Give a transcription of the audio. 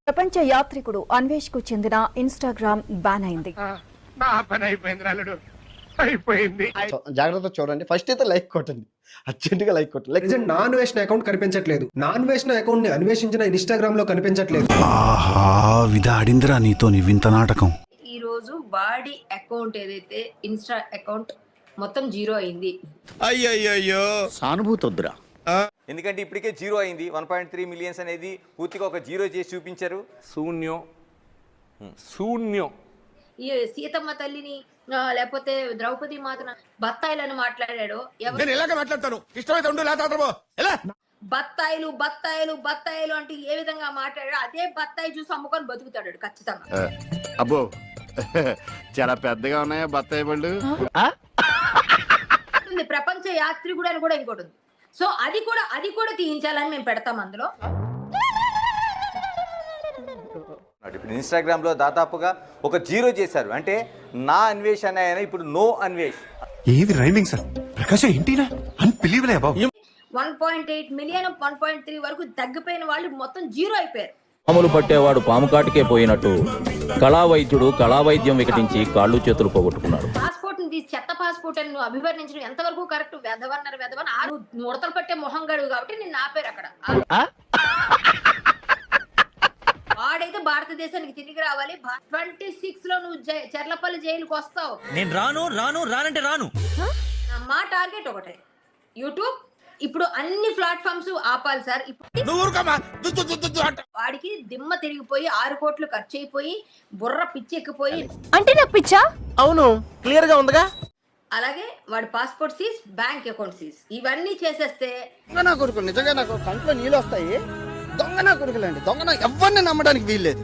ప్రపంచ యాత్రికుడు అన్వేష్ కు చెందిన ఇన్స్టాగ్రామ్ బ్యాన్ అయింది. నా పని అయిపోయింది అల్లుడు, అయిపోయింది. జాగ్రత్త చూడండి. ఫస్ట్ అయితే లైక్ కొట్టండి, అర్జెంట్ గా లైక్ కొట్టండి. లైక్ నా అన్వేషణ అకౌంట్ కనిపించట్లేదు. నా అన్వేషణ అకౌంట్ ని అన్వేషించిన ఇన్స్టాగ్రామ్ లో కనిపించట్లేదు. ఆహా, విధాడిందిరా నీతో నీ వింత నాటకం. ఈ రోజు వాడి అకౌంట్ ఏదైతే ఇన్స్టా అకౌంట్ మొత్తం జీరో అయింది. అయ్యయ్యో సానుభూతి వద్దురా. ఎందుకంటే ఇప్పటికే జీరో అయింది. 1.3 మిలియన్స్ అనేది పూర్తిగా ఒక జీరో చేసి చూపించారు. శూన్యం శూన్యం. ఈ సీతమ్మ తల్లిని లేకపోతే ద్రౌపది మాతను బత్తాయిలని మాట్లాడాడు. నేను ఇలాగ మాట్లాడతాను, ఇష్టమైతే ఉండు, లేకపోతే ఎలా? బత్తాయిలు బత్తాయిలు బత్తాయిలు అంటే ఏ విధంగా మాట్లాడాడు, అదే బత్తాయి చూసి అమ్ముకొని బతుకుతాడు ఖచ్చితంగా. అబ్బో, చాలా పెద్దగా ఉన్నాయా బత్తాయి పళ్ళు? ప్రపంచ యాత్రికుడు అని కూడా ఇంకోటి ఉంది. సో అది కూడా తీయించాలని మేము పెడతాం అందులో. ఇప్పుడు ఇన్స్టాగ్రామ్ లో దాదాపుగా ఒక జీరో చేశారు. అంటే నా అన్వేష్ అనే ఆయన ఇప్పుడు నో అన్వేష్. ఏది రైమింగ్ సార్? ప్రకాశం ఏంటినా అన్బిలీవబుల్ అబౌ. 1.8 మిలియన్ 1.3 వరకు తగ్గిపోయిన వాళ్ళు మొత్తం జీరో అయిపోయారు. పాములు పట్టేవాడు పాము కాటికే పోయినట్టు కళావైద్యుడు కళావైద్యం వికటించి కాళ్ళు చేతులు పోగొట్టుకున్నాడు. పాస్పోర్ట్ ని తీసి చెత్త పాస్పోర్ట్ అని నువ్వు అభివర్ణించడం ఎంతవరకు కరెక్ట్? వెధవన్నారు ఆరు ముడతలు పట్టే మొహం గడువు కాబట్టి నేను ఆపారు అక్కడ. వాడైతే భారతదేశానికి తిరిగి రావాలి. 26 లో నువ్వు చెర్లపల్లి జైలుకి వస్తావు. నేను రానంటే రాను. మా టార్గెట్ ఒకటే, యూట్యూబ్ ఇప్పుడు అన్ని ప్లాట్ఫామ్స్ ఆపాలి సార్. వాడికి దిమ్మ తిరిగిపోయి 6 కోట్లు ఖర్చు అయిపోయి బుర్ర పిచ్చి ఎక్కిపోయి, అంటే నాకు పిచ్చా? అవును, క్లియర్ గా ఉందిగా. అలాగే వాడి passport seize, bank account seize, ఇవన్నీ చేసేస్తే నా కొడుకులు నిజంగా నాకు కంట్లో నీళ్ళు వస్తాయి. దొంగ నా కొడుకులండి, దొంగ ఎవరిని నమ్మడానికి వీల్లేదు.